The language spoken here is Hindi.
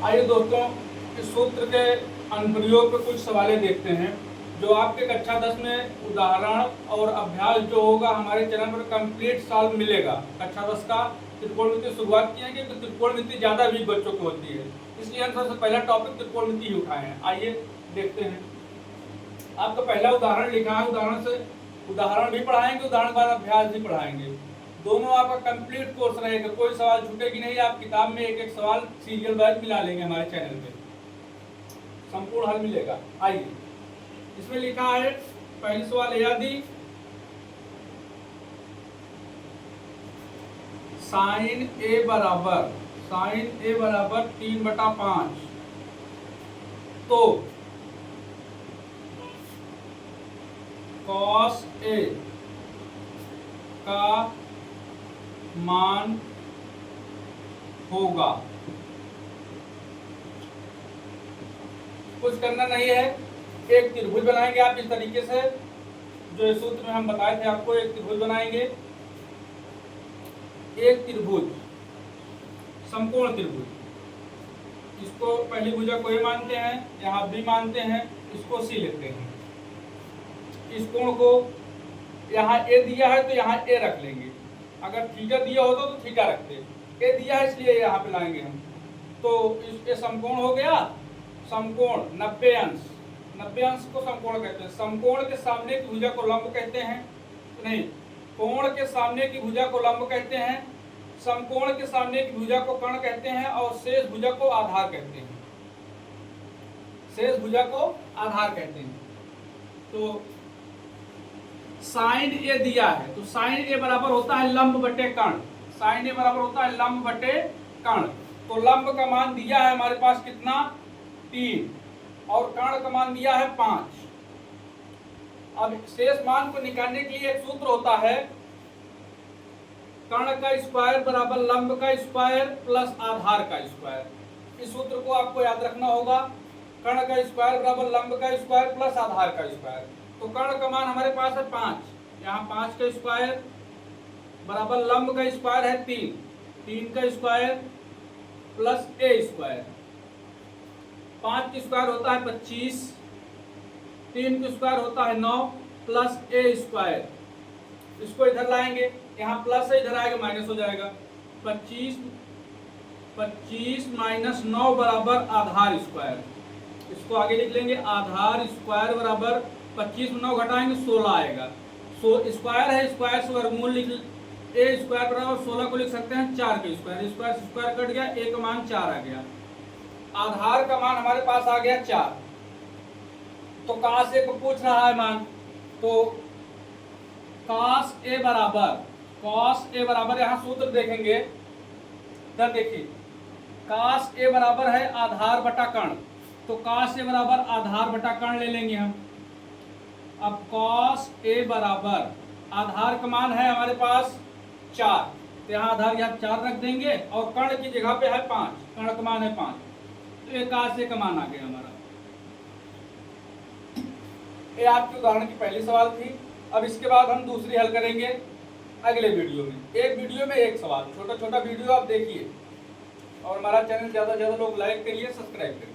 आइए दोस्तों, इस सूत्र के अनुप्रयोग पर कुछ सवालें देखते हैं जो आपके कक्षा 10 में उदाहरण और अभ्यास जो होगा हमारे चैनल पर कंप्लीट सॉल्व मिलेगा। कक्षा 10 का त्रिकोणमिति शुरुआत की है क्योंकि त्रिकोणमिति ज़्यादा वीक बच्चों को होती है, इसलिए हम सबसे पहला टॉपिक त्रिकोणमिति ही उठाए हैं। आइए देखते हैं। आपका पहला उदाहरण लिखा है, उदाहरण भी पढ़ाएंगे, उदाहरण के बाद अभ्यास भी पढ़ाएंगे। दोनों आपका कंप्लीट कोर्स रहेगा, कोई सवाल छूटेगी नहीं। आप किताब में एक एक सवाल सीरियल वाइज मिला लेंगे, हमारे चैनल पे संपूर्ण हल मिलेगा। आइए, इसमें लिखा है पहली सवाल, यदि साइन ए बराबर 3/5 तो कॉस ए का मान होगा। कुछ करना नहीं है, एक त्रिभुज बनाएंगे आप इस तरीके से, जो इस सूत्र में हम बताए थे आपको। एक त्रिभुज बनाएंगे, एक त्रिभुज समकोण त्रिभुज। इसको पहली भुजा को ए मानते हैं, यहाँ बी मानते हैं, इसको सी लेते हैं। इस कोण को यहाँ ए दिया है तो यहाँ ए रख लेंगे, अगर थीटा दिया होता तो थीटा रखते। ए दिया है इसलिए यहाँ पे लाएंगे हम। तो ये समकोण हो गया। समकोण 90 अंश, 90 अंश को समकोण कहते हैं। समकोण के सामने की भुजा को लंब कहते हैं, नहीं, कोण के सामने की भुजा को लंब कहते हैं, समकोण के सामने की भुजा को कर्ण कहते हैं, और शेष भुजा को आधार कहते हैं। शेष भुजा को आधार कहते हैं। तो साइन ए दिया है तो साइन ए बराबर होता है लंब बटे कर्ण। साइन ए बराबर होता है लंब बटे कर्ण। तो लंब का मान दिया है हमारे पास कितना, 3, और कर्ण का मान दिया है 5। अब शेष मान को निकालने के लिए एक सूत्र होता है, कर्ण का स्क्वायर बराबर लंब का स्क्वायर प्लस आधार का स्क्वायर। इस सूत्र को आपको याद रखना होगा। कर्ण का स्क्वायर बराबर लंब का स्क्वायर प्लस आधार का स्क्वायर। तो कर्ण का मान हमारे पास है 5, यहाँ 5 का स्क्वायर बराबर लंब का स्क्वायर है 3, 3 का स्क्वायर प्लस ए स्क्वायर। 5 का स्क्वायर होता है 25, 3 का स्क्वायर होता है 9 प्लस ए स्क्वायर। इसको इधर लाएंगे, यहाँ प्लस है, इधर आएगा माइनस हो जाएगा। 25 माइनस 9 बराबर आधार स्क्वायर। इसको आगे लिख लेंगे, आधार स्क्वायर बराबर 25 में 9 घटाएंगे 16 आएगा। स्क्वायर है, स्क्वायर से वर्गमूल लिख, ए स्क्वायर बराबर 16 को लिख सकते हैं 4 का स्क्वायर। स्क्वायर से स्क्वायर कट गया, ए का मान 4 आ गया। आधार का मान हमारे पास आ गया 4। तो काश ए को पूछ रहा है मान, तो काश ए बराबर यहाँ सूत्र देखेंगे, इधर देखिए, काश ए बराबर है आधार बटा कर्ण। तो काश ए बराबर आधार बटा कर्ण ले लेंगे हम। अब कॉस ए बराबर आधार का मान है हमारे पास 4, तो यहाँ आधार यहाँ 4 रख देंगे, और कर्ण की जगह पे है 5, कर्ण का मान है 5, तो ये काश ए का मान आ गया हमारा। ये आपके उदाहरण की पहली सवाल थी। अब इसके बाद हम दूसरी हल करेंगे अगले वीडियो में। एक वीडियो में एक सवाल, छोटा छोटा वीडियो आप देखिए, और हमारा चैनल ज़्यादा से ज़्यादा लोग लाइक करिए, सब्सक्राइब करिए।